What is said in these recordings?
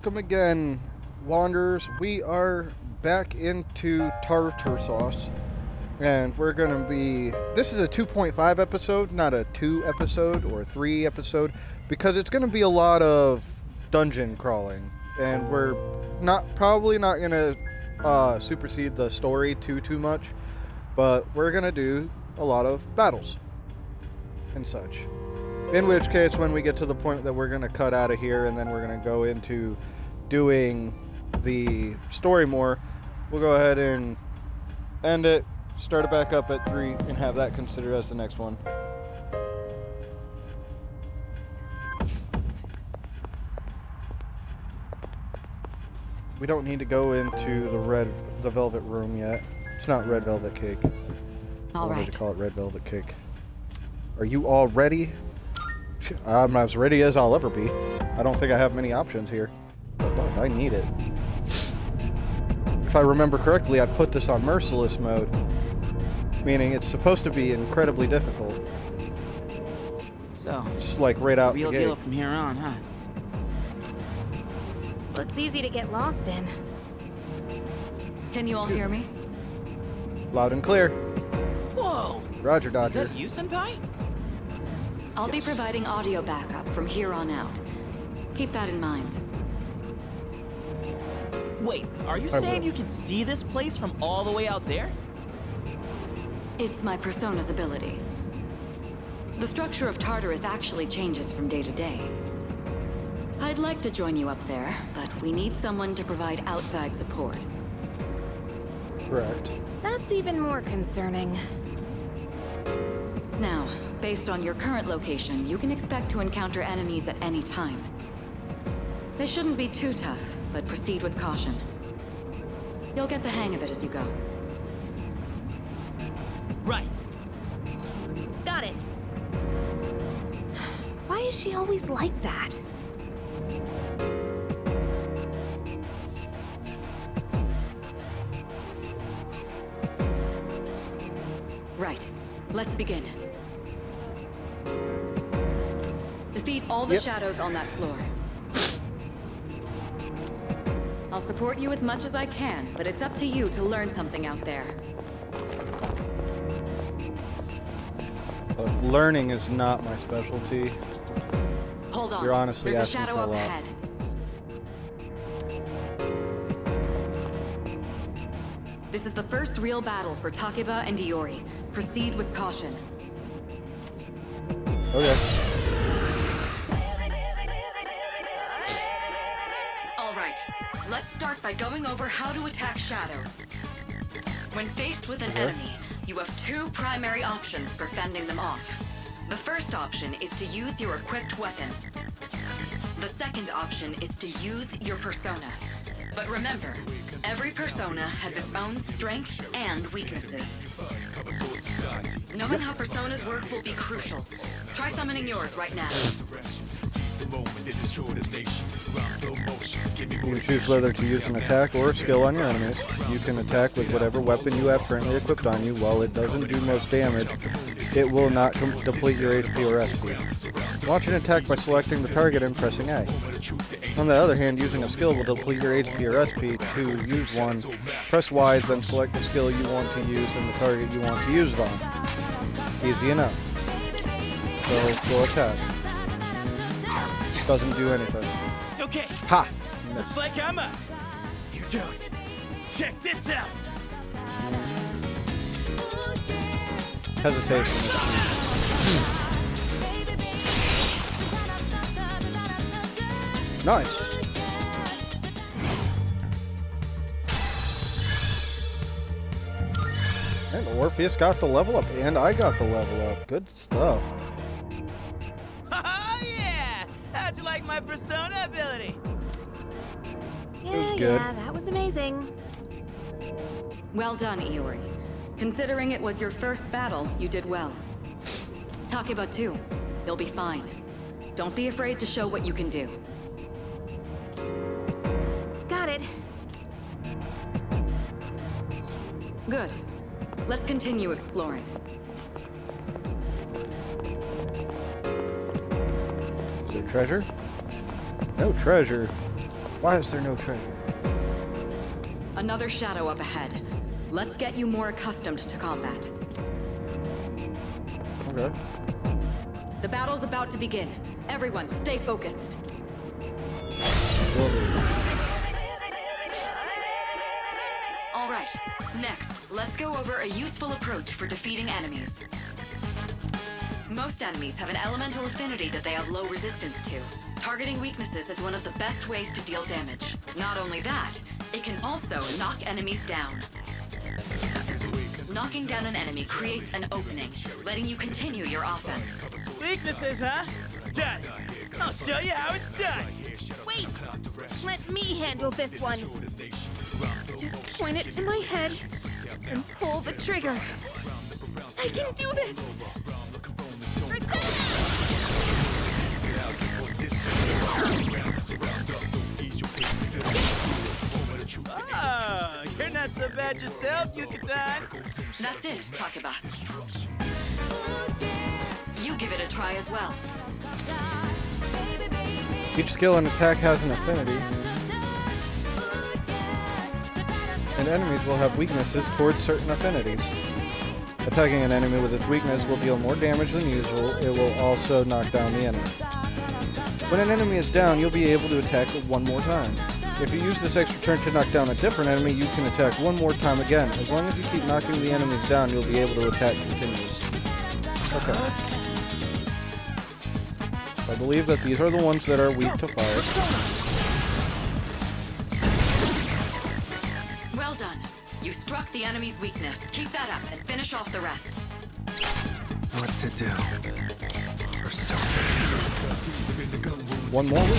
Welcome again, Wanderers. We are back into tartar sauce, and we're gonna be. This is a 2.5 episode, not a 2 episode or 3 episode, because it's gonna be a lot of dungeon crawling, and we're probably not gonna supersede the story too much, but we're gonna do a lot of battles and such. In which case, when we get to the point that we're going to cut out of here and then we're going to go into doing the story more, we'll go ahead and end it, start it back up at 3, and have that considered as the next one. We don't need to go into the velvet room yet. It's not red velvet cake. All I wanted right. to call it red velvet cake. Are you all ready? I'm as ready as I'll ever be. I don't think I have many options here, but I need it. If I remember correctly, I put this on merciless mode, meaning it's supposed to be incredibly difficult. So, It's like right out the real gate. deal from here on, huh? Looks easy to get lost in. Can you all hear me? Loud and clear. Whoa! Roger, Is Dodger. that you, Senpai? I'll be providing audio backup from here on out. Keep that in mind. Wait, are you I saying will. you can see this place from all the way out there? It's my persona's ability. The structure of Tartarus actually changes from day to day. I'd like to join you up there, but we need someone to provide outside support. Correct. That's even more concerning. Now, based on your current location, you can expect to encounter enemies at any time. They shouldn't be too tough, but proceed with caution. You'll get the hang of it as you go. Right. Got it. Why is she always like that? Right. Let's begin. Defeat all the Yep. shadows on that floor. I'll support you as much as I can, but it's up to you to learn something out there. Learning is not my specialty. Hold on. You're honestly There's a asking shadow for a up lot. ahead. This is the first real battle for Takeba and Iori. Proceed with caution. Okay. All right, let's start by going over how to attack shadows. When faced with an enemy, you have two primary options for fending them off. The first option is to use your equipped weapon. The second option is to use your persona. But remember, every persona has its own strengths and weaknesses. Knowing how personas work will be crucial. Try summoning yours right now. You can choose whether to use an attack or a skill on your enemies. You can attack with whatever weapon you have currently equipped on you. While it doesn't do most damage, it will not deplete your HP or SP. Launch an attack by selecting the target and pressing A. On the other hand, using a skill will deplete your HP or SP. To use one, press Y, then select the skill you want to use and the target you want to use it on. Easy enough. So, go attack. Doesn't do anything. Okay, Ha! looks like I'm up. Here goes. Check this out. Hesitation. Nice. And Orpheus got the level up, and I got the level up. Good stuff. Oh yeah! How'd you like my persona ability? Yeah, good. yeah, that was amazing. Well done, Iori. Considering it was your first battle, you did well. Takeba too. You'll be fine. Don't be afraid to show what you can do. Got it. Good. Let's continue exploring. Is there treasure? No treasure. Why is there no treasure? Another shadow up ahead. Let's get you more accustomed to combat. Okay. The battle's about to begin. Everyone, stay focused. All right, next, let's go over a useful approach for defeating enemies. Most enemies have an elemental affinity that they have low resistance to. Targeting weaknesses is one of the best ways to deal damage. Not only that, it can also knock enemies down. Knocking down an enemy creates an opening, letting you continue your offense. Weaknesses, huh? Done. I'll show you how it's done. Wait! Let me handle this one. Just point it to my head and pull the trigger. I can do this! Oh, you're not so bad yourself, Yucatan. That's it, Takeba. You give it a try as well. Each skill and attack has an affinity, and enemies will have weaknesses towards certain affinities. Attacking an enemy with its weakness will deal more damage than usual. It will also knock down the enemy. When an enemy is down, you'll be able to attack one more time. If you use this extra turn to knock down a different enemy, you can attack one more time again. As long as you keep knocking the enemies down, you'll be able to attack continuously. Okay. I believe that these are the ones that are weak to fire. Well done. You struck the enemy's weakness. Keep that up and finish off the rest. What to do? Or so. One more weak.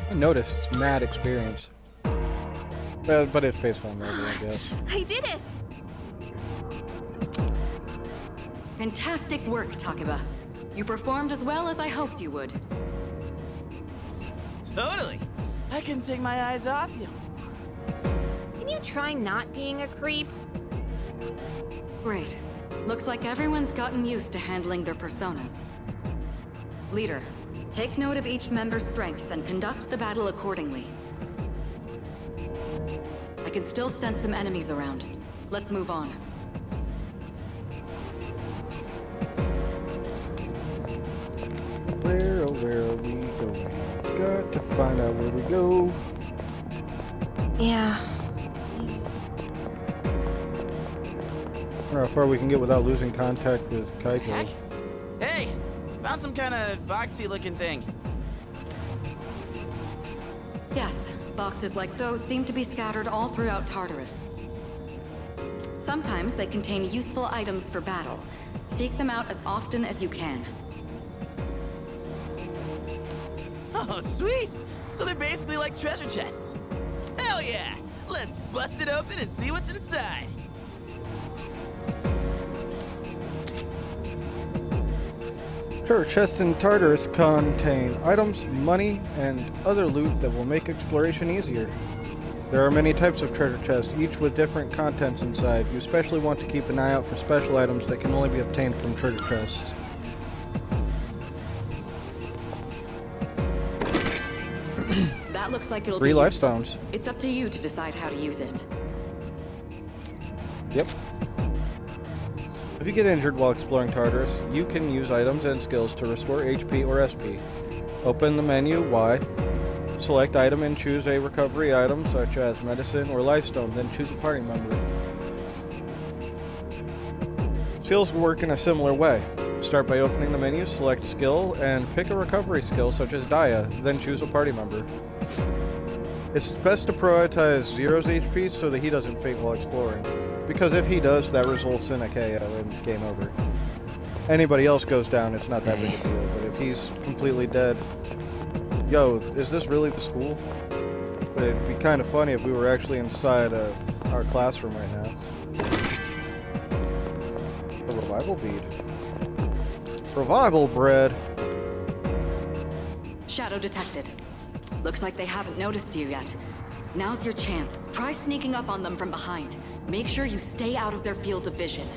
I noticed it's mad experience. But it's based on level, I guess. I did it! Fantastic work, Takeba. You performed as well as I hoped you would. Totally. I couldn't take my eyes off you. Can you try not being a creep? Great. Looks like everyone's gotten used to handling their personas. Leader, take note of each member's strengths and conduct the battle accordingly. I can still sense some enemies around. Let's move on. Where, oh, where are we going? Got to find out where we go. Yeah. Or how far we can get without losing contact with Heck? Kaito. Hey, found some kind of boxy looking thing. Yes, boxes like those seem to be scattered all throughout Tartarus. Sometimes they contain useful items for battle. Seek them out as often as you can. Oh, sweet! So they're basically like treasure chests. Hell yeah! Let's bust it open and see what's inside. Treasure chests in Tartarus contain items, money, and other loot that will make exploration easier. There are many types of treasure chests, each with different contents inside. You especially want to keep an eye out for special items that can only be obtained from treasure chests. That looks like it'll 3 be life useful. stones. It's up to you to decide how to use it. Yep. If you get injured while exploring Tartarus, you can use items and skills to restore HP or SP. Open the menu Y, select item and choose a recovery item such as medicine or life stone, then choose a party member. Skills work in a similar way. Start by opening the menu, select skill, and pick a recovery skill such as Dia, then choose a party member. It's best to prioritize Zero's HP so that he doesn't faint while exploring, because if he does, that results in a KO and game over. Anybody else goes down, it's not that big a deal, but if he's completely dead... Yo, is this really the school? But it'd be kind of funny if we were actually inside our classroom right now. A revival bead. Revival bread! Shadow detected. Looks like they haven't noticed you yet. Now's your chance. Try sneaking up on them from behind. Make sure you stay out of their field of vision.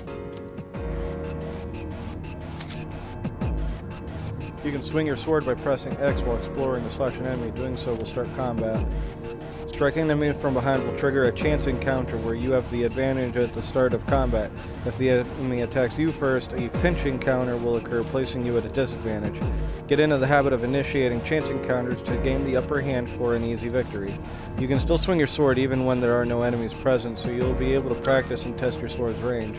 You can swing your sword by pressing X while exploring to slash an enemy. Doing so will start combat. Striking an enemy from behind will trigger a chance encounter where you have the advantage at the start of combat. If the enemy attacks you first, a pinch encounter will occur, placing you at a disadvantage. Get into the habit of initiating chance encounters to gain the upper hand for an easy victory. You can still swing your sword even when there are no enemies present, so you'll be able to practice and test your sword's range.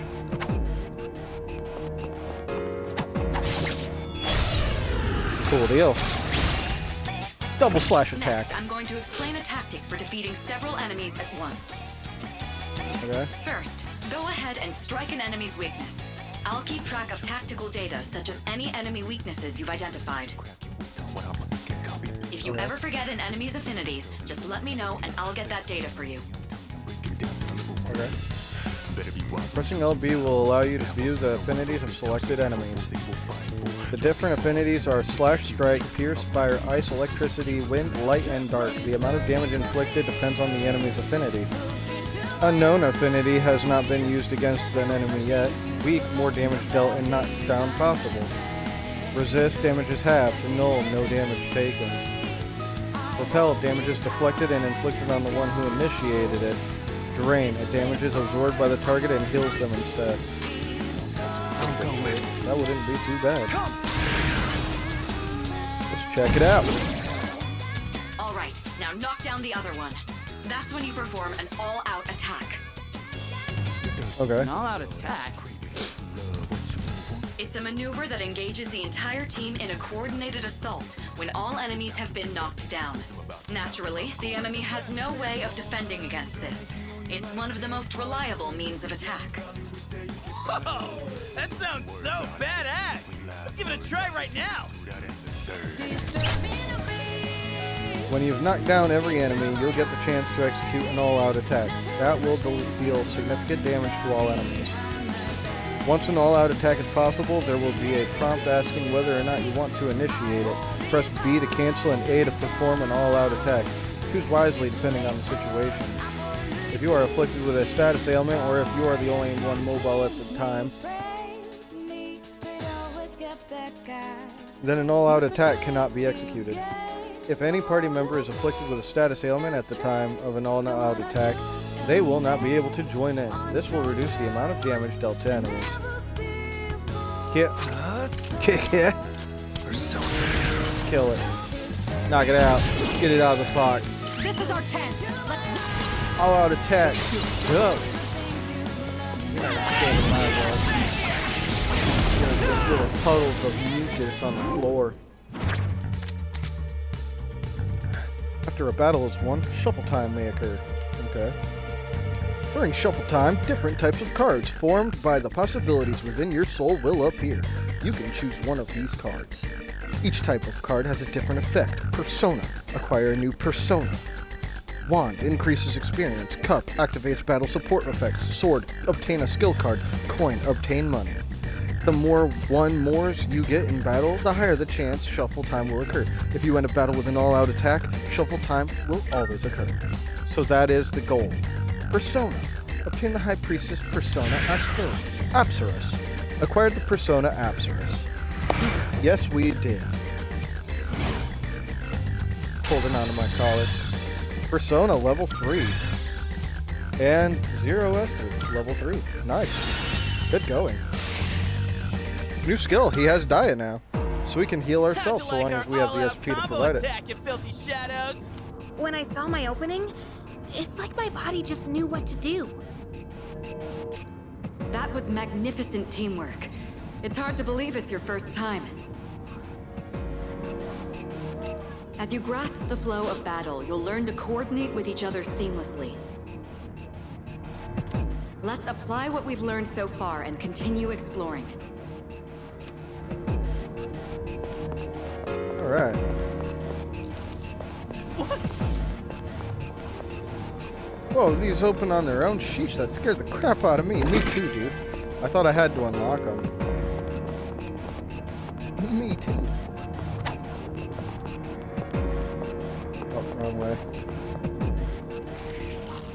Cool deal. Double slash attack. Next, I'm going to explain a tactic for defeating several enemies at once. Okay. First, go ahead and strike an enemy's weakness. I'll keep track of tactical data, such as any enemy weaknesses you've identified. If you ever forget an enemy's affinities, just let me know and I'll get that data for you. Okay. Pressing LB will allow you to view the affinities of selected enemies. The different affinities are Slash, Strike, Pierce, Fire, Ice, Electricity, Wind, Light, and Dark. The amount of damage inflicted depends on the enemy's affinity. Unknown affinity has not been used against an enemy yet. Weak, more damage dealt and knocked down possible. Resist, damage is halved. Null, no damage taken. Repel, damage is deflected and inflicted on the one who initiated it. Drain, a damage is absorbed by the target and heals them instead. That wouldn't be too bad. Let's check it out. Alright, now knock down the other one. That's when you perform an all-out attack. Okay. An all-out attack? It's a maneuver that engages the entire team in a coordinated assault when all enemies have been knocked down. Naturally, the enemy has no way of defending against this. It's one of the most reliable means of attack. Whoa! That sounds so badass! Let's give it a try right now! When you've knocked down every enemy, you'll get the chance to execute an all-out attack. That will deal significant damage to all enemies. Once an all-out attack is possible, there will be a prompt asking whether or not you want to initiate it. Press B to cancel and A to perform an all-out attack. Choose wisely depending on the situation. If you are afflicted with a status ailment, or if you are the only one mobile at the time, then an all-out attack cannot be executed. If any party member is afflicted with a status ailment at the time of an all-out attack, they will not be able to join in. This will reduce the amount of damage dealt to enemies. Kick it. Let's kill it. Knock it out. Get it out of the park. This is our chance. All out attack. Go. You're not standing my way. There's little puddles of mucus on the floor. After a battle is won, shuffle time may occur. Okay. During shuffle time, different types of cards formed by the possibilities within your soul will appear. You can choose one of these cards. Each type of card has a different effect. Persona. Acquire a new persona. Wand increases experience. Cup activates battle support effects. Sword, obtain a skill card. Coin, obtain money. The more one-mores you get in battle, the higher the chance shuffle time will occur. If you end a battle with an all-out attack, shuffle time will always occur. So that is the goal. Persona. Obtain the High Priestess Persona Apsaris. Acquired the Persona Apsaris. Yes, we did. Holding on to my collar. Persona level 3. And Zero Esther level 3. Nice. Good going. New skill, he has Dia now. So we can heal ourselves so long as we have the SP to provide it. Attack, you filthy shadows. When I saw my opening, it's like my body just knew what to do. That was magnificent teamwork. It's hard to believe it's your first time. As you grasp the flow of battle, you'll learn to coordinate with each other seamlessly. Let's apply what we've learned so far and continue exploring. Alright. Whoa, these open on their own? Sheesh, that scared the crap out of me. Me too, dude. I thought I had to unlock them. Me too. Oh, wrong way.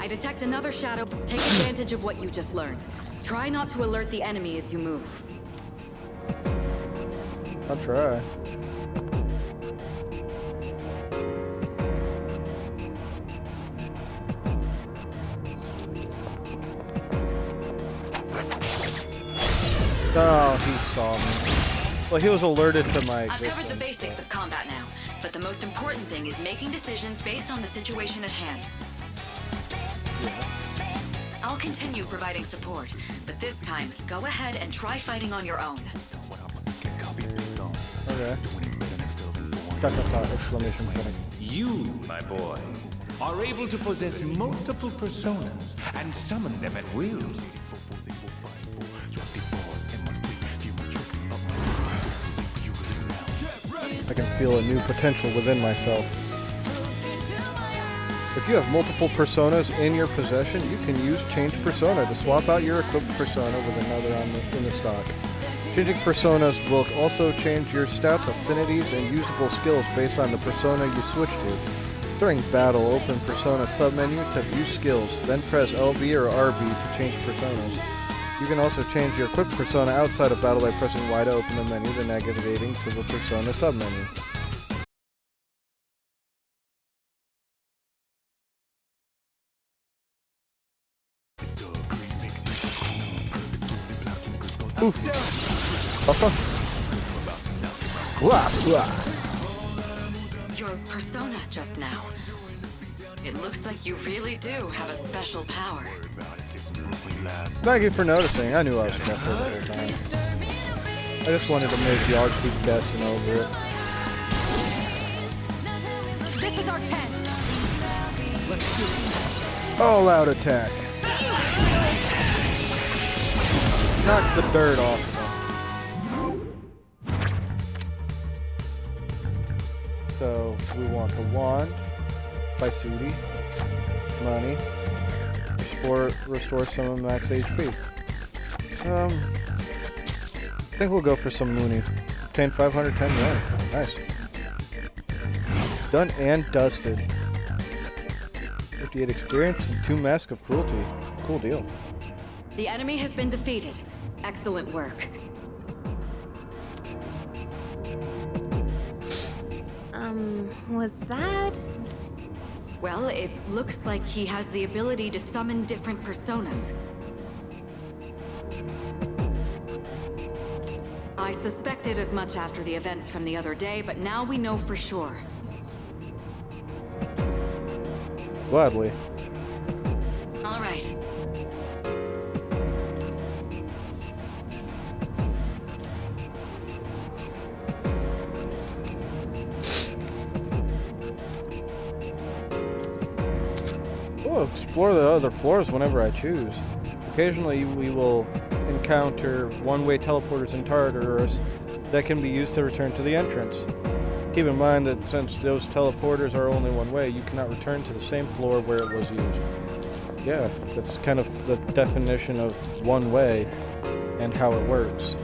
I detect another shadow. Take advantage of what you just learned. Try not to alert the enemy as you move. I'll try. Oh, he saw me. Well, he was alerted to my I've existence. covered the basics of combat now, but the most important thing is making decisions based on the situation at hand. I'll continue providing support, but this time, go ahead and try fighting on your own. Okay. Exclamation point. You, my boy, are able to possess multiple personas and summon them at will. I can feel a new potential within myself. If you have multiple personas in your possession, you can use Change Persona to swap out your equipped persona with another in the stock. Changing personas will also change your stats, affinities, and usable skills based on the persona you switch to. During battle, open Persona submenu to view skills, then press LB or RB to change personas. You can also change your equipped persona outside of battle by pressing Y to open the menu, then navigating to the persona submenu. Oof. Your persona just now. It looks like you really do have a special power. Thank you for noticing. I knew I was careful the whole time. I just wanted to make y'all keep guessing over it. This is our 10. All out attack. Knock the dirt off them. So we want the wand, Baisudi, money, restore some of max HP. I think we'll go for some Mooney. Obtain 510 yen. Nice. Done and dusted. 58 experience and 2 Mask of Cruelty. Cool deal. The enemy has been defeated. Excellent work. Was that? Well, it looks like he has the ability to summon different personas. I suspected as much after the events from the other day, but now we know for sure. Gladly. All right. We'll explore the other floors whenever I choose. Occasionally we will encounter one-way teleporters in Tartarus that can be used to return to the entrance. Keep in mind that since those teleporters are only one way, you cannot return to the same floor where it was used. Yeah, that's kind of the definition of one way and how it works.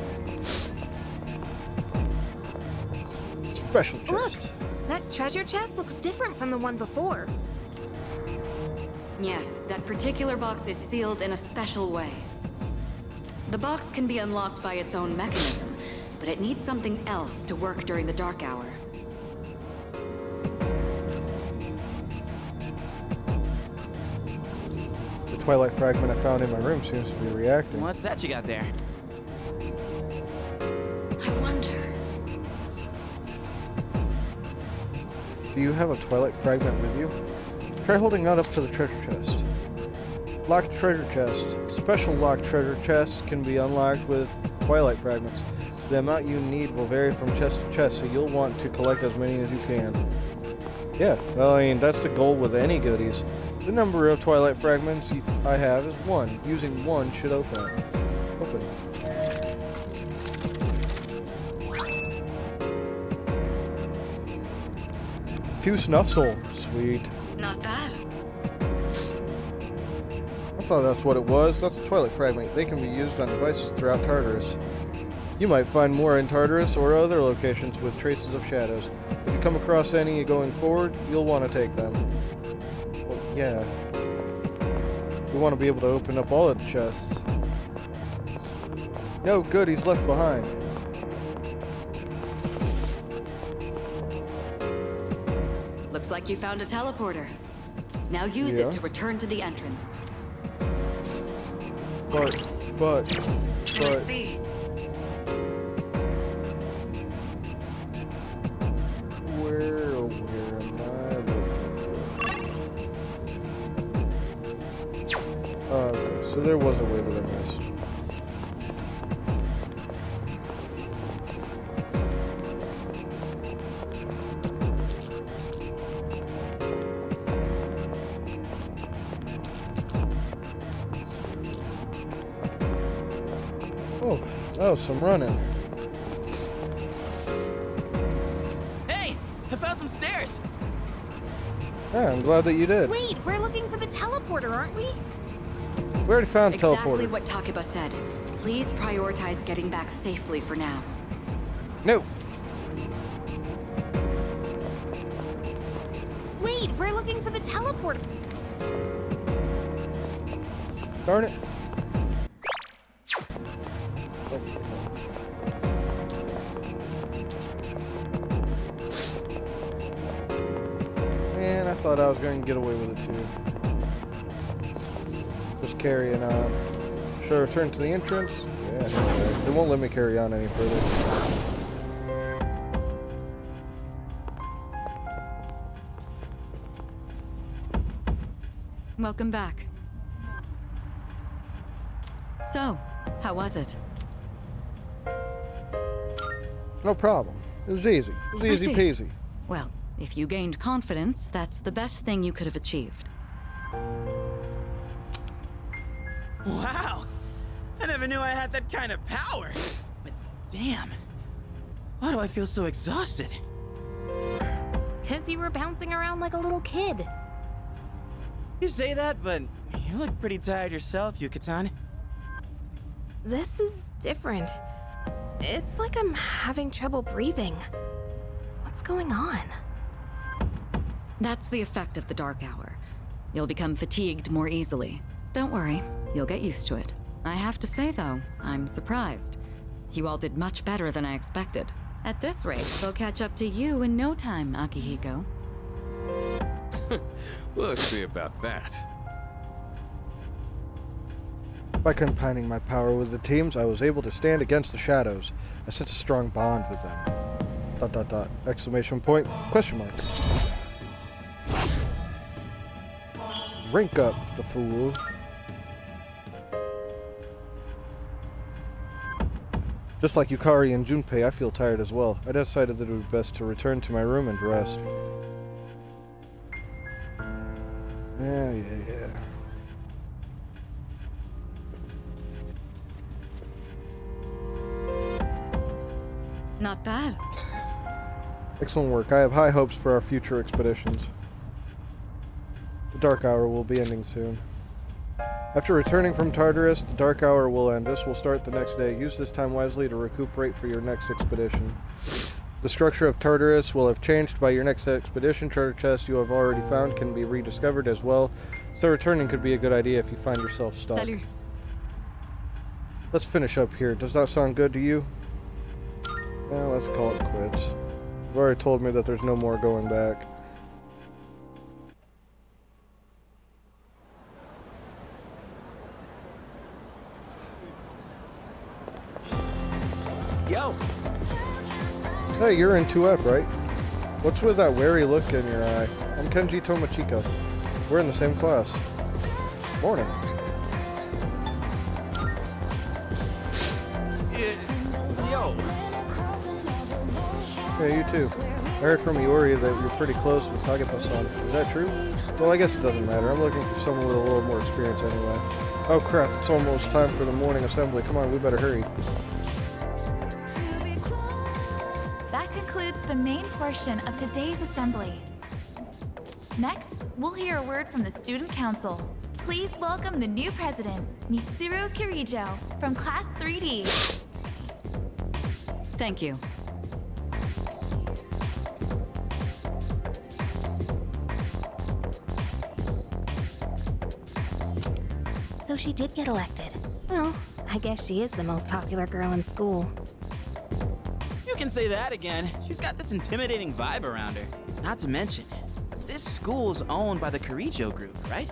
Special chest. Look, that treasure chest looks different from the one before. Yes, that particular box is sealed in a special way. The box can be unlocked by its own mechanism, but it needs something else to work during the dark hour. The Twilight fragment I found in my room seems to be reacting. What's that you got there? I wonder. Do you have a Twilight fragment with you? Try holding that up to the treasure chest. Locked treasure chest. Special locked treasure chests can be unlocked with Twilight fragments. The amount you need will vary from chest to chest, so you'll want to collect as many as you can. Yeah, well, I mean, that's the goal with any goodies. The number of Twilight fragments I have is 1. Using 1 should open it. Open. Two Snuff Soul. Sweet. Not bad. I thought that's what it was. That's a Twilight fragment. They can be used on devices throughout Tartarus. You might find more in Tartarus or other locations with traces of shadows. If you come across any going forward, you'll want to take them. Well, yeah. We want to be able to open up all of the chests. No, good, he's left behind. Looks like you found a teleporter. Now use Yeah. it to return to the entrance. But, Let's see. where am I looking for? Okay, so there was a way that I missed. Oh, some running. Hey, I found some stairs. Yeah, I'm glad that you did. Wait, we're looking for the teleporter, aren't we? We already found Exactly teleporter. what Takeba said. Please prioritize getting back safely for now. No. Wait, we're looking for the teleporter. Darn it. Man, I thought I was going to get away with it too. Just carrying on. Should I return to the entrance? Yeah, no, they won't let me carry on any further. Welcome back. So, how was it? No problem. It was easy. It was I easy see. peasy. Well, if you gained confidence, that's the best thing you could have achieved. Wow. I never knew I had that kind of power. But damn. Why do I feel so exhausted? 'Cause you were bouncing around like a little kid. You say that, but you look pretty tired yourself, Yuka-tan. This is different. It's like I'm having trouble breathing. What's going on? That's the effect of the dark hour. You'll become fatigued more easily. Don't worry, you'll get used to it. I have to say, though, I'm surprised. You all did much better than I expected. At this rate, they'll catch up to you in no time, Akihiko. We'll see about that. By combining my power with the teams, I was able to stand against the shadows. I sense a strong bond with them. ... Exclamation point, question mark. Rank up, the fool. Just like Yukari and Junpei, I feel tired as well. I decided that it would be best to return to my room and rest. Yeah. Not bad. Excellent work. I have high hopes for our future expeditions. The Dark Hour will be ending soon. After returning from Tartarus, the Dark Hour will end. This will start the next day. Use this time wisely to recuperate for your next expedition. The structure of Tartarus will have changed by your next expedition. Treasure chests you have already found can be rediscovered as well, so returning could be a good idea if you find yourself stuck. Salut. Let's finish up here. Does that sound good to you? Well, let's call it quits. You've already told me that there's no more going back. Yo! Hey, you're in 2F, right? What's with that wary look in your eye? I'm Kenji Tomochika. We're in the same class. Morning. Yo! Yeah, you too. I heard from Iori that you're pretty close with Takeba-san. Is that true? Well, I guess it doesn't matter. I'm looking for someone with a little more experience anyway. Oh crap, it's almost time for the morning assembly. Come on, we better hurry. That concludes the main portion of today's assembly. Next, we'll hear a word from the Student Council. Please welcome the new president, Mitsuru Kirijo, from Class 3D. Thank you. So she did get elected. Well, I guess she is the most popular girl in school. You can say that again. She's got this intimidating vibe around her. Not to mention, this school's owned by the Kirijo Group, right?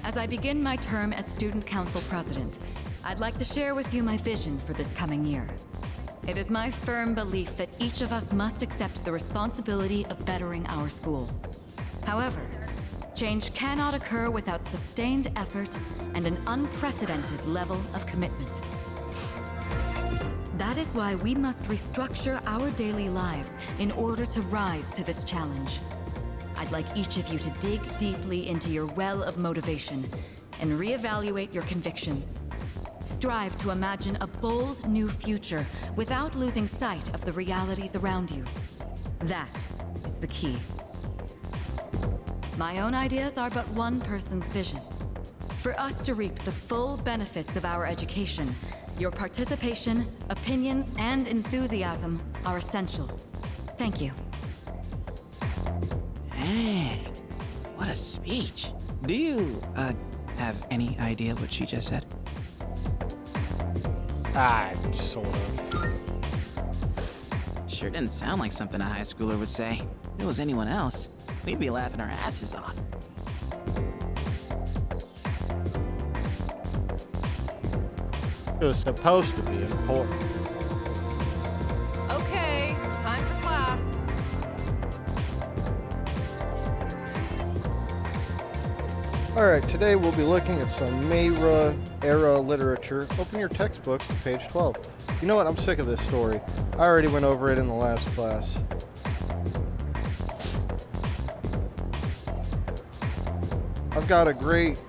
As I begin my term as Student Council President, I'd like to share with you my vision for this coming year. It is my firm belief that each of us must accept the responsibility of bettering our school. However, change cannot occur without sustained effort and an unprecedented level of commitment. That is why we must restructure our daily lives in order to rise to this challenge. I'd like each of you to dig deeply into your well of motivation and reevaluate your convictions. Strive to imagine a bold new future without losing sight of the realities around you. That is the key. My own ideas are but one person's vision. For us to reap the full benefits of our education, your participation, opinions, and enthusiasm are essential. Thank you. Dang, what a speech. Do you, have any idea what she just said? Sort of. Sure didn't sound like something a high schooler would say. If it was anyone else, we'd be laughing our asses off. It was supposed to be important. Okay, time for class. Alright, today we'll be looking at some Meira era literature. Open your textbooks to page 12. You know what? I'm sick of this story. I already went over it in the last class. I've got a great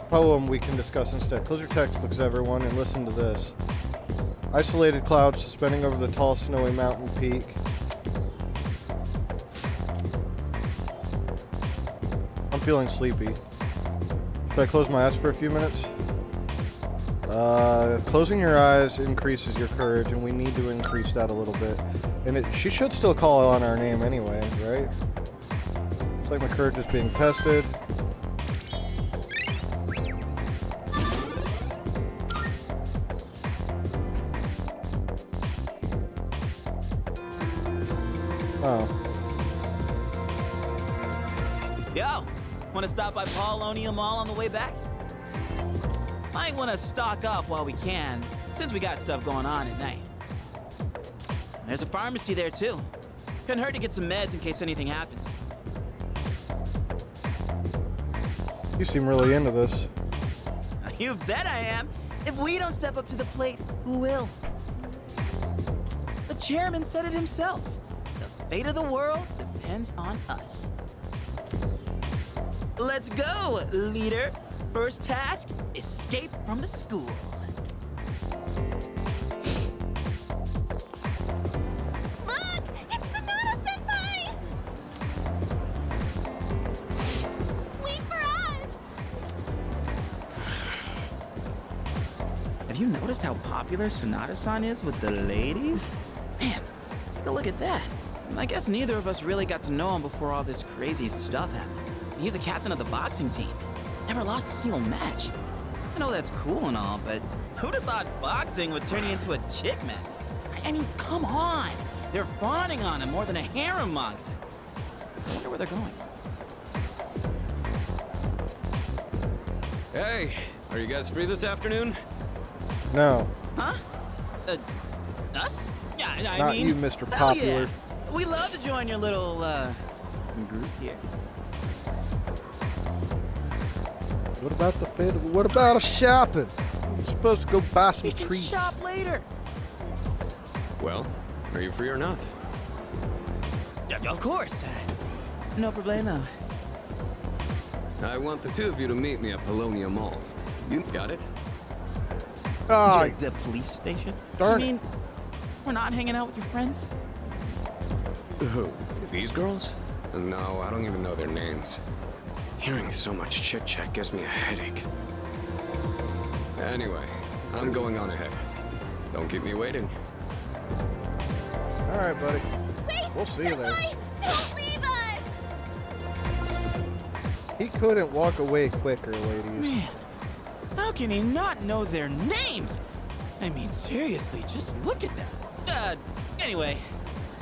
poem we can discuss instead. Close your textbooks, everyone, and listen to this. Isolated clouds suspending over the tall, snowy mountain peak. I'm feeling sleepy. Should I close my eyes for a few minutes? Closing your eyes increases your courage, and we need to increase that a little bit. And she should still call on our name anyway, right? It's like my courage is being tested. Oh. Yo, want to stop by Paulonia Mall on the way back? Might want to stock up while we can, since we got stuff going on at night. There's a pharmacy there too. Couldn't hurt to get some meds in case anything happens. You seem really into this. You bet I am. If we don't step up to the plate, who will? The chairman said it himself. The fate of the world depends on us. Let's go, leader. First task, escape from the school. Look! It's Sonata-senpai! Wait for us! Have you noticed how popular Sonata-san is with the ladies? Man, take a look at that. I guess neither of us really got to know him before all this crazy stuff happened. He's a captain of the boxing team. Never lost a single match. I know that's cool and all, but who'd have thought boxing would turn you into a chick magnet? I mean, come on! They're fawning on him more than a harem manga. I wonder where they're going. Hey, are you guys free this afternoon? No. Huh? Us? Yeah, I Not mean... you, Mr. hell Popular. Yeah. We'd love to join your little, group here. What about a shopping? I'm supposed to go buy some We can treats. shop later. Well, are you free or not? Yeah, of course. No problemo. I want the two of you to meet me at Polonia Mall. You got it? Ah, The police station? darn You it. mean, we're not hanging out with your friends? Who? These girls? No, I don't even know their names. Hearing so much chit-chat gives me a headache. Anyway, I'm going on ahead. Don't keep me waiting. all right, buddy. Wait! We'll see you there. Senpai! Don't leave us! He couldn't walk away quicker, ladies. Man, How can he not know their names? I mean, seriously, just look at them. Anyway,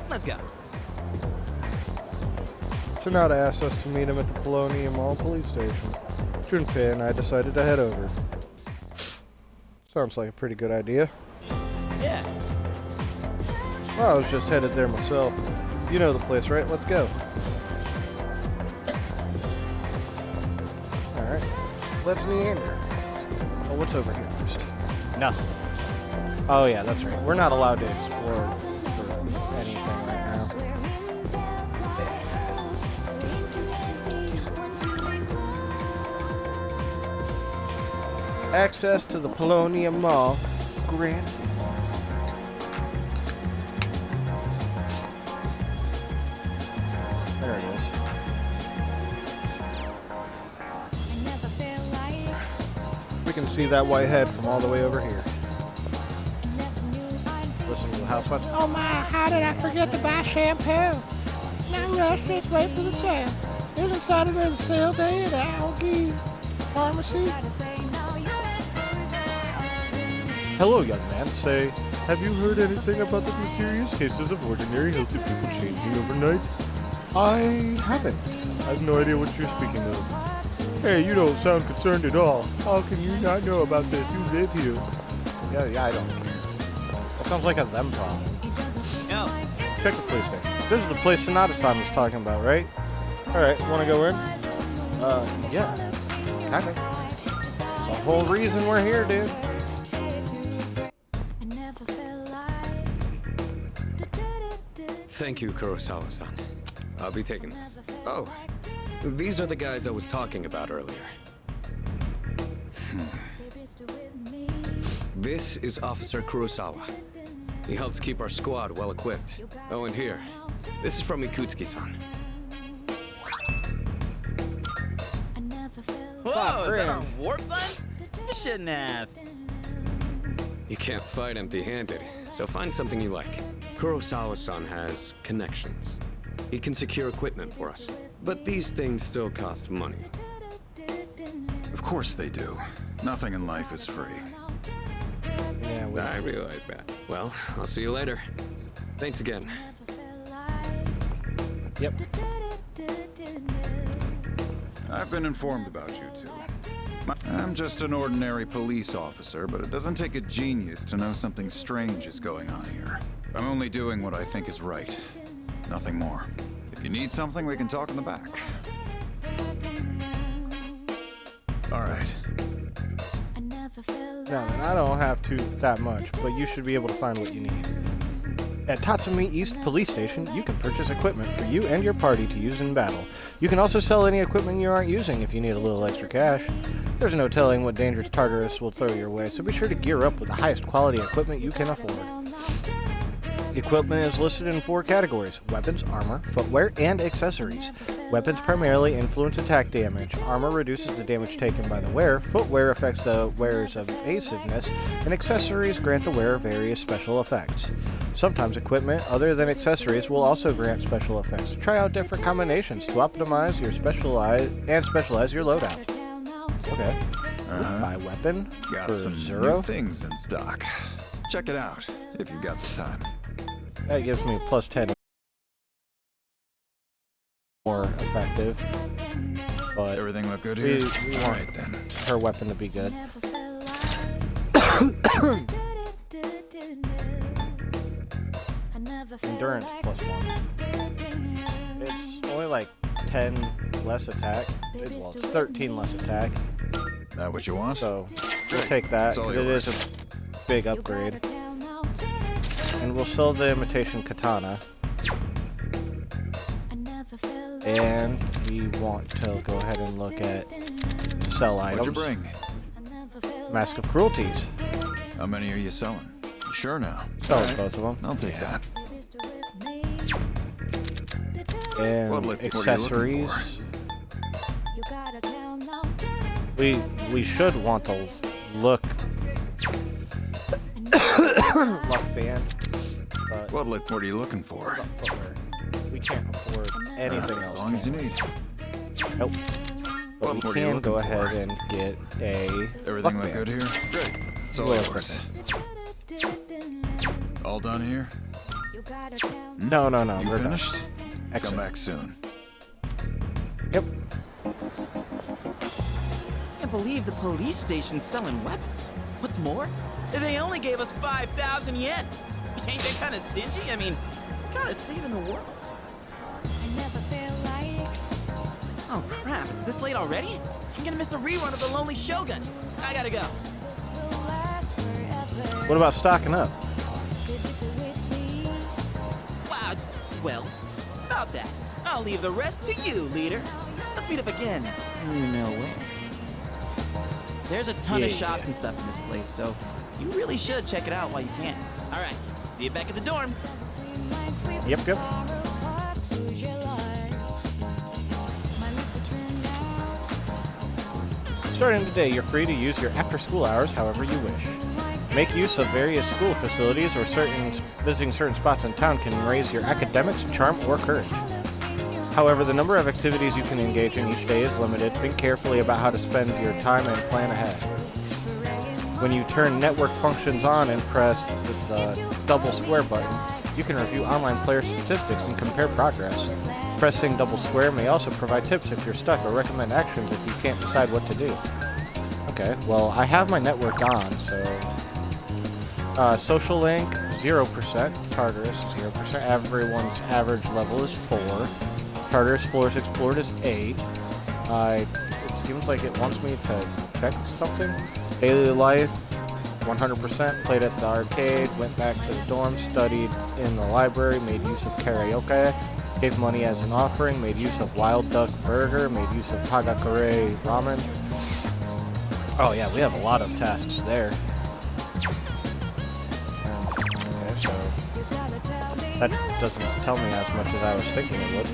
let's go. Sonata asked us to meet him at the Polonium Mall police station. Junpei and I decided to head over. Sounds like a pretty good idea. Yeah. Well, I was just headed there myself. You know the place, right? Let's go. Alright. Let's meander. Oh, what's over here first? Nothing. Oh yeah, that's right. We're not allowed to explore for anything right now. Access to the Polonium Mall granted. There it is. We can see that white head from all the way over here. Listen to the housewives. Oh my, how did I forget to buy shampoo? Now rush, just wait for the sale. Isn't Saturday the sale day at Algae Pharmacy? Hello, young man. Say, have you heard anything about the mysterious cases of ordinary healthy people changing overnight? I haven't. I have no idea what you're speaking of. Hey, you don't sound concerned at all. How can you not know about this? You live here. Yeah, I don't care. That sounds like a them problem. No. Check the police station. This is the place Sonata-san was talking about, right? Alright, wanna go in? Yeah. Kinda. That's the whole reason we're here, dude. Thank you, Kurosawa-san. I'll be taking this. Oh, these are the guys I was talking about earlier. This is Officer Kurosawa. He helps keep our squad well equipped. Oh, and here, this is from Ikutsuki-san. Whoa, is that our warp lens? You shouldn't have. You can't fight empty-handed, so find something you like. Kurosawa-san has connections. He can secure equipment for us. But these things still cost money. Of course they do. Nothing in life is free. Yeah, I realize that. Well, I'll see you later. Thanks again. Yep. I've been informed about you two. I'm just an ordinary police officer, but it doesn't take a genius to know something strange is going on here. I'm only doing what I think is right. Nothing more. If you need something, we can talk in the back. All right. No, I don't have to that much, but you should be able to find what you need. At Tatsumi East Police Station, you can purchase equipment for you and your party to use in battle. You can also sell any equipment you aren't using if you need a little extra cash. There's no telling what dangerous Tartarus will throw your way, so be sure to gear up with the highest quality equipment you can afford. Equipment is listed in 4 categories: weapons, armor, footwear, and accessories. Weapons primarily influence attack damage. Armor reduces the damage taken by the wearer. Footwear affects the wearer's evasiveness, and accessories grant the wearer various special effects. Sometimes equipment other than accessories will also grant special effects. Try out different combinations to optimize your specialize your loadout. Okay. Buy weapon Got for some Zero. new things in stock. Check it out if you've got the time. That gives me a plus 10. More effective. But Everything look good we here? want All right, then. her weapon to be good. Endurance plus 1. It's only like 10 less attack. Well, it's 13 less attack. That what you want? So we'll take that. It's all 'Cause it is a big upgrade. And we'll sell the imitation katana. And we want to go ahead and look at sell items. What'd you bring? Mask of Cruelties. How many are you selling? You sure now? Sell All right, both of them. I'll take that. And What are you looking accessories. We should want to look luck band. But What are you looking for? footwear. We can't afford anything else. As long as you need. Nope. But we What are you can looking go for? ahead and get a Everything Buckman. look good here? Good. It's all Will yours. All done here? No, You we're done. finished? Come Excellent. back soon. Yep. I can't believe the police station's selling weapons. What's more, they only gave us 5,000 yen. Ain't that kind of stingy? I mean, kind of saving the world. Oh crap, it's this late already? I'm gonna miss the rerun of The Lonely Shogun. I gotta go. What about stocking up? Wow, well, about that. I'll leave the rest to you, leader. Let's meet up again. You know where. There's a ton of Yeah. shops and stuff in this place, so you really should check it out while you can. All right, see you back at the dorm. Yep. Starting today, you're free to use your after-school hours however you wish. Make use of various school facilities or visiting certain spots in town can raise your academics, charm, or courage. However, the number of activities you can engage in each day is limited. Think carefully about how to spend your time and plan ahead. When you turn network functions on and press the double square button, you can review online player statistics and compare progress. Pressing double square may also provide tips if you're stuck or recommend actions if you can't decide what to do. Okay, well, I have my network on, so... Social Link, 0%. Tartarus, 0%. Everyone's average level is 4. Tartarus Floors Explored is 8. It seems like it wants me to check something. Daily Life, 100%. Played at the arcade, went back to the dorm, studied in the library, made use of karaoke, gave money as an offering, made use of Wild Duck Burger, made use of Hagakure Ramen. Oh yeah, we have a lot of tasks there. Okay, so that doesn't tell me as much as I was thinking it would.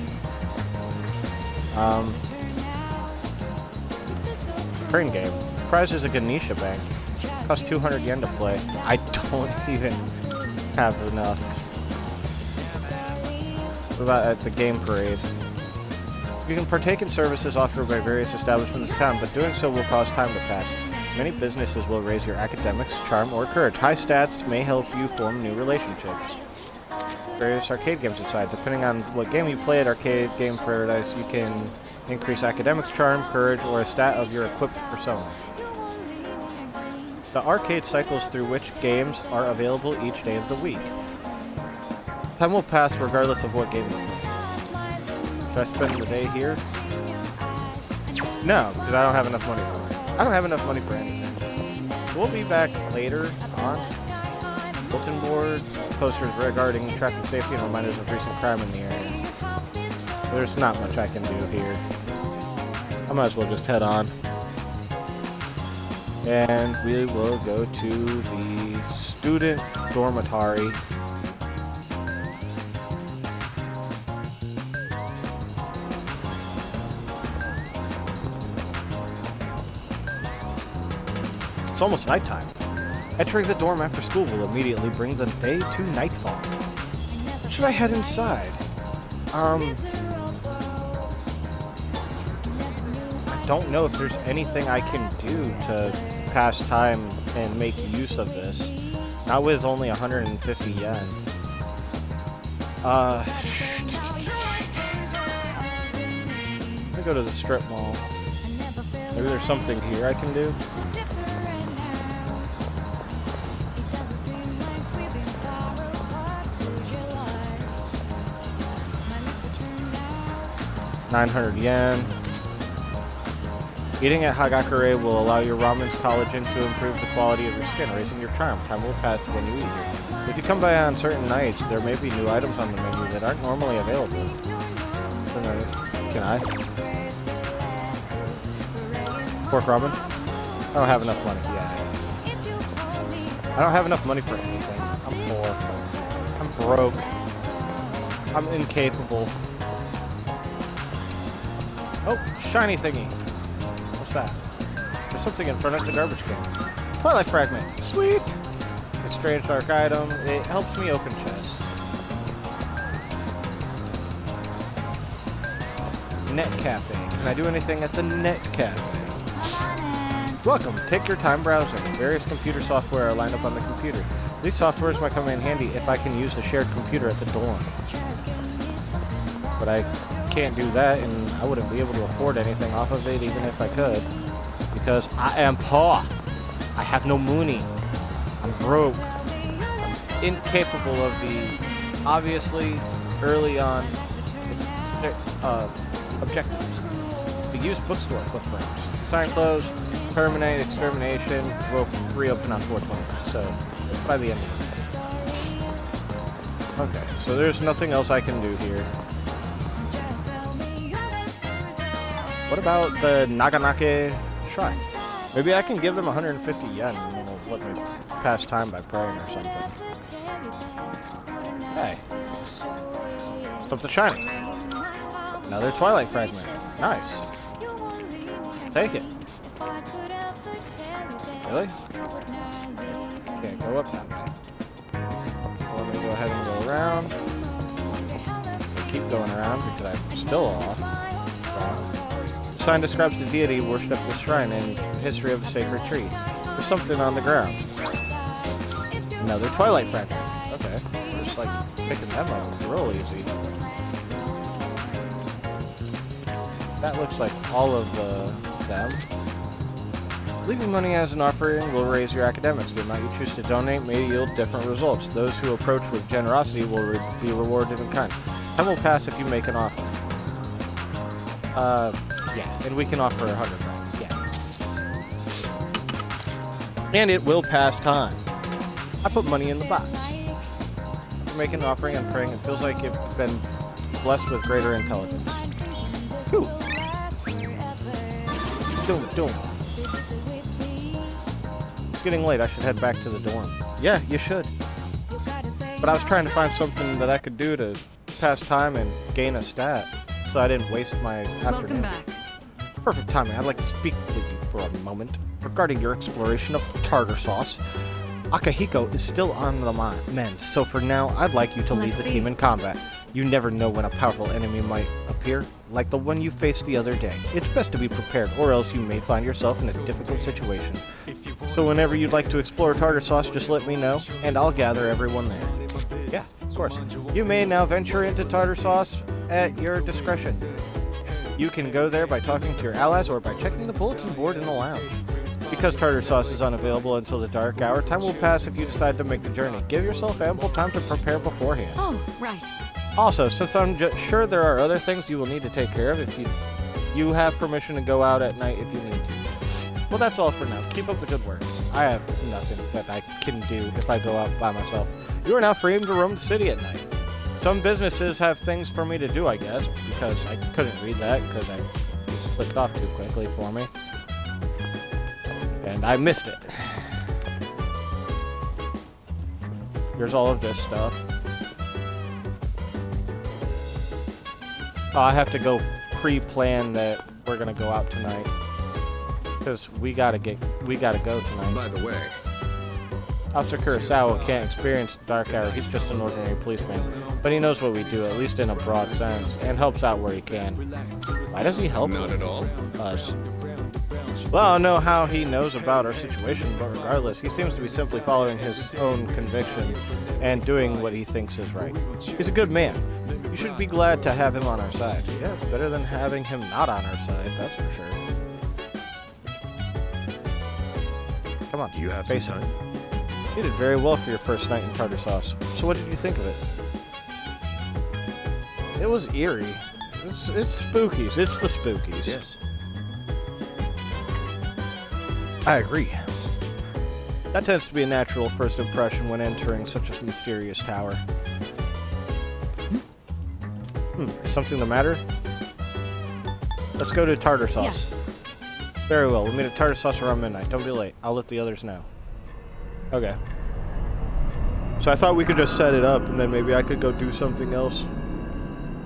Crane game. Prize is a Ganesha bank. Costs 200 yen to play. I don't even have enough. What about at the game parade? You can partake in services offered by various establishments in town, but doing so will cause time to pass. Many businesses will raise your academics, charm, or courage. High stats may help you form new relationships. Various arcade games inside. Depending on what game you play at Arcade Game Paradise, you can increase academics, charm, courage, or a stat of your equipped persona. The arcade cycles through which games are available each day of the week. Time will pass regardless of what game you play. Should I spend the day here? No, because I don't have enough money for it. I don't have enough money for anything. We'll be back later on. Bulletin boards, posters regarding traffic safety, and reminders of recent crime in the area. There's not much I can do here. I might as well just head on. And we will go to the student dormitory. It's almost nighttime. Entering the dorm after school will immediately bring the day to nightfall. Should I head inside? I don't know if there's anything I can do to pass time and make use of this. Not with only 150 yen. Let me go to the strip mall. Maybe there's something here I can do. $900. Eating at Hagakure will allow your ramen's collagen to improve the quality of your skin, raising your charm. Time will pass when you eat here. If you come by on certain nights, there may be new items on the menu that aren't normally available. Can I? Pork ramen? I don't have enough money. Yeah. I don't have enough money for anything. I'm poor. I'm broke. I'm incapable. Oh, shiny thingy. What's that? There's something in front of the garbage can. Twilight fragment. Sweet! A strange dark item. It helps me open chests. Net Cafe. Can I do anything at the Net Cafe? Come on in. Welcome. Take your time browsing. Various computer software are lined up on the computer. These softwares might come in handy if I can use the shared computer at the dorm. But I can't do that, and I wouldn't be able to afford anything off of it even if I could. Because I am poor. I have no money. I'm broke. I'm incapable of the obviously early on objectives. The used bookstore footprints. Sign closed, terminate, extermination, will reopen on 4/20. So, by the end of it. Okay, so there's nothing else I can do here. What about the Naganake Shrine? Maybe I can give them 150 yen and it'll let me pass time by praying or something. Hey. Something shiny. Another Twilight Fragment. Nice. Take it. Really? Okay, go up that way. Let me go ahead and go around. Keep going around because I'm still off. The sign describes the deity worshipped at the shrine and the history of the sacred tree. There's something on the ground. Another Twilight Fragment. Okay. We're just like picking them up real easy. That looks like all of them. Leaving money as an offering will raise your academics. The amount you choose to donate may yield different results. Those who approach with generosity will be rewarded in kind. Time will pass if you make an offer. Yeah, and we can offer 100 grand. Yeah. And it will pass time. I put money in the box. After making an offering and praying, it feels like you've been blessed with greater intelligence. Whew. Doom. It's getting late. I should head back to the dorm. Yeah, you should. But I was trying to find something that I could do to pass time and gain a stat, so I didn't waste my afternoon. Welcome back. Perfect timing. I'd like to speak with you for a moment regarding your exploration of tartar sauce. Akihiko is still on the mend, so for now, I'd like you to lead the team in combat. You never know when a powerful enemy might appear, like the one you faced the other day. It's best to be prepared, or else you may find yourself in a difficult situation. So whenever you'd like to explore tartar sauce, just let me know, and I'll gather everyone there. Yeah, of course. You may now venture into tartar sauce at your discretion. You can go there by talking to your allies or by checking the bulletin board in the lounge. Because tartar sauce is unavailable until the dark hour, time will pass if you decide to make the journey. Give yourself ample time to prepare beforehand. Oh, right. Also, since I'm sure there are other things you will need to take care of, if you have permission to go out at night if you need to. Well, that's all for now. Keep up the good work. I have nothing that I can do if I go out by myself. You are now free to roam the city at night. Some businesses have things for me to do, I guess, because I couldn't read that because I clicked off too quickly for me. And I missed it. Here's all of this stuff. Oh, I have to go pre-plan that we're gonna go out tonight. Because we gotta go tonight. By the way, Officer Kurosawa can't experience the dark hour. He's just an ordinary policeman. But he knows what we do, at least in a broad sense, and helps out where he can. Why does he help not at all. us? Well, I don't know how he knows about our situation, but regardless, he seems to be simply following his own conviction and doing what he thinks is right. He's a good man. You should be glad to have him on our side. Yeah, it's better than having him not on our side, that's for sure. Come on, You have face some it. time? You did very well for your first night in tartar sauce. So what did you think of it? It was eerie. It's spookies. It's the spookies. Yes. I agree. That tends to be a natural first impression when entering such a mysterious tower. Is something the matter? Let's go to tartar sauce. Yes. Very well. We'll meet at tartar sauce around midnight. Don't be late. I'll let the others know. Okay. So I thought we could just set it up and then maybe I could go do something else.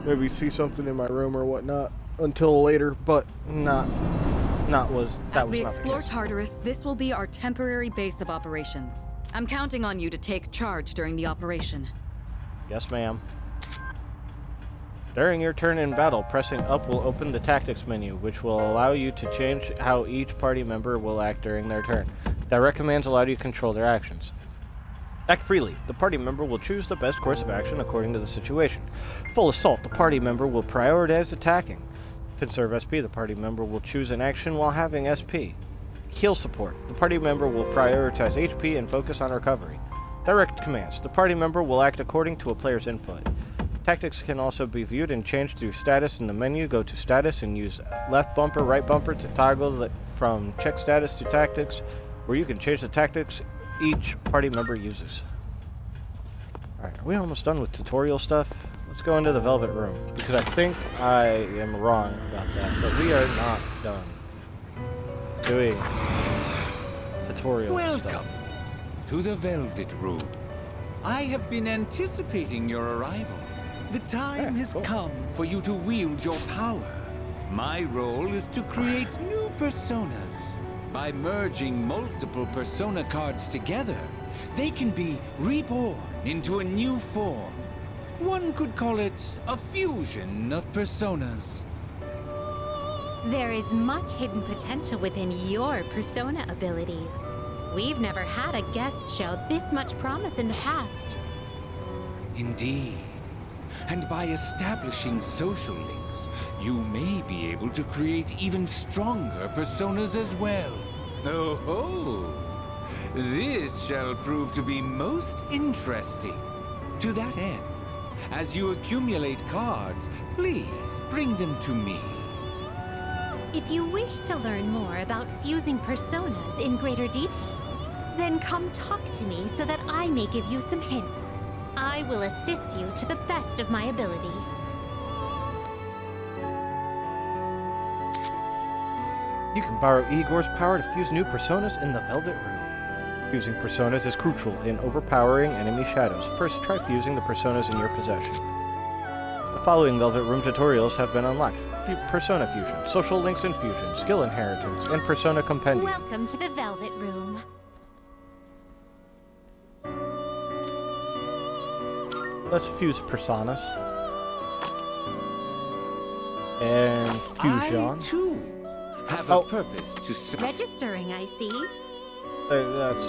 Maybe see something in my room or whatnot until later, but that was As we not the explore case. Tartarus, this will be our temporary base of operations. I'm counting on you to take charge during the operation. Yes, ma'am. During your turn in battle, pressing up will open the tactics menu, which will allow you to change how each party member will act during their turn. Direct commands allow you to control their actions. Act freely. The party member will choose the best course of action according to the situation. Full assault. The party member will prioritize attacking. Conserve SP. The party member will choose an action while having SP. Heal support. The party member will prioritize HP and focus on recovery. Direct commands. The party member will act according to a player's input. Tactics can also be viewed and changed through status in the menu. Go to status and use left bumper, right bumper to toggle from check status to tactics, where you can change the tactics each party member uses. Alright, are we almost done with tutorial stuff? Let's go into the Velvet Room, because I think I am wrong about that, but we are not done doing tutorial stuff. Welcome to the Velvet Room. I have been anticipating your arrival. The time has come for you to wield your power. My role is to create new personas. By merging multiple persona cards together, they can be reborn into a new form. One could call it a fusion of personas. There is much hidden potential within your persona abilities. We've never had a guest show this much promise in the past. Indeed. And by establishing social links, you may be able to create even stronger personas as well. Oh, this shall prove to be most interesting. To that end, as you accumulate cards, please bring them to me. If you wish to learn more about fusing personas in greater detail, then come talk to me so that I may give you some hints. I will assist you to the best of my ability. You can borrow Igor's power to fuse new personas in the Velvet Room. Fusing personas is crucial in overpowering enemy shadows. First, try fusing the personas in your possession. The following Velvet Room tutorials have been unlocked. Persona Fusion, Social Links and Fusion, Skill Inheritance, and Persona Compendium. Welcome to the Velvet Room. Let's fuse personas. And fusion. I, too, have a purpose to serve. Registering, I see. Let's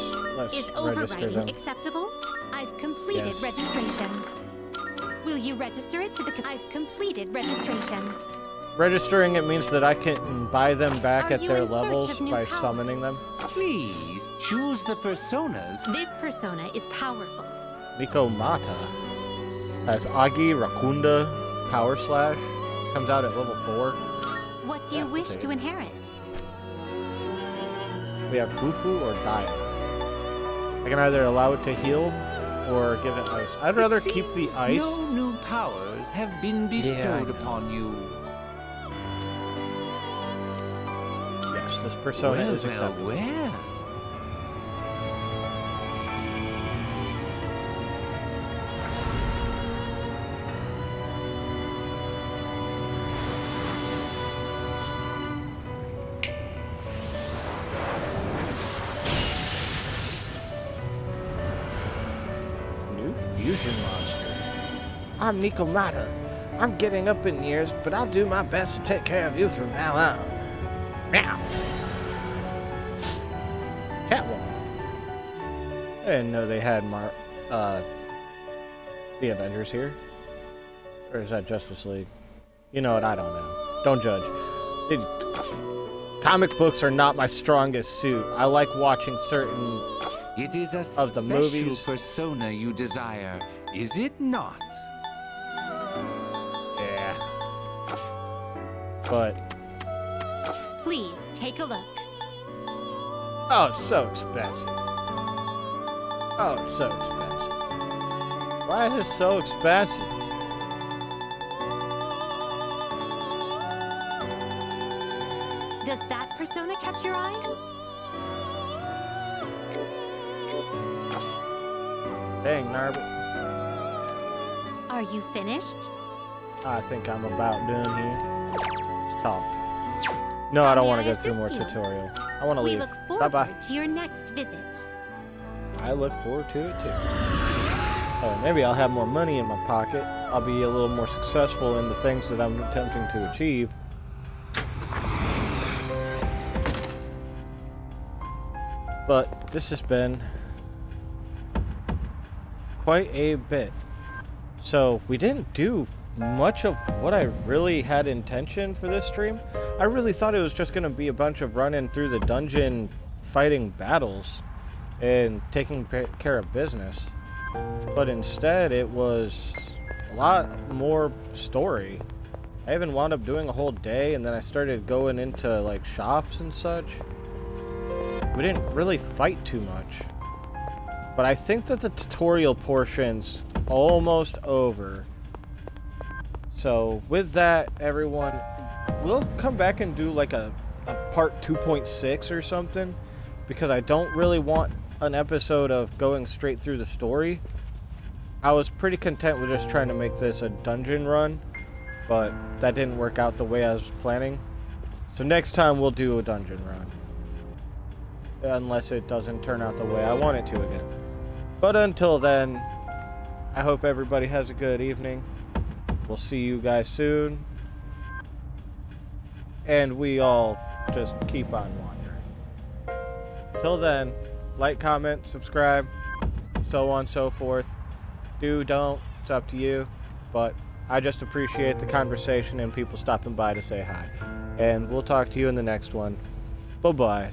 Is register overwriting them. acceptable? I've completed Yes. registration. Will you register it to the... I've completed registration. Registering it means that I can buy them back Are at you their in search levels of new by power? summoning them. Please choose the personas. This persona is powerful. Nico Mata has Agi Rakunda Power Slash. Comes out at level 4. What do you Yeah, wish okay. to inherit? We have Bufu or Dia. I can either allow it to heal or give it ice. I'd rather keep the seems ice. No new powers have been bestowed upon you. Yes, this persona is acceptable. well. New fusion monster. I'm Nico Mata. I'm getting up in years, but I'll do my best to take care of you from now on. Meow. Catwoman. I didn't know they had the Avengers here. Or is that Justice League? You know what? I don't know. Don't judge. Comic books are not my strongest suit. I like watching certain It is a of the special movies. persona you desire, is it not? Yeah. But Please take a look. oh, so expensive. Oh, so expensive. Why is it so expensive? Does that persona catch your eye? Dang, Narbit. Are you finished? I think I'm about done here. Let's talk. No, I don't want to go through more assist you? tutorial. I want to We leave. look forward Bye-bye. to your next visit. I look forward to it too. Maybe I'll have more money in my pocket. I'll be a little more successful in the things that I'm attempting to achieve. But this has been quite a bit. So we didn't do much of what I really had intention for this stream. I really thought it was just going to be a bunch of running through the dungeon, fighting battles, and taking care of business. But instead, it was a lot more story. I even wound up doing a whole day, and then I started going into like shops and such. We didn't really fight too much. But I think that the tutorial portion's almost over. So with that, everyone, we'll come back and do like a part 2.6 or something, because I don't really want an episode of going straight through the story. I was pretty content with just trying to make this a dungeon run, but that didn't work out the way I was planning. So next time we'll do a dungeon run, unless it doesn't turn out the way I want it to again. But until then, I hope everybody has a good evening. We'll see you guys soon. And we all just keep on wandering. Till then, like, comment, subscribe, so on and so forth. Do, don't, it's up to you. But I just appreciate the conversation and people stopping by to say hi. And we'll talk to you in the next one. Bye-bye.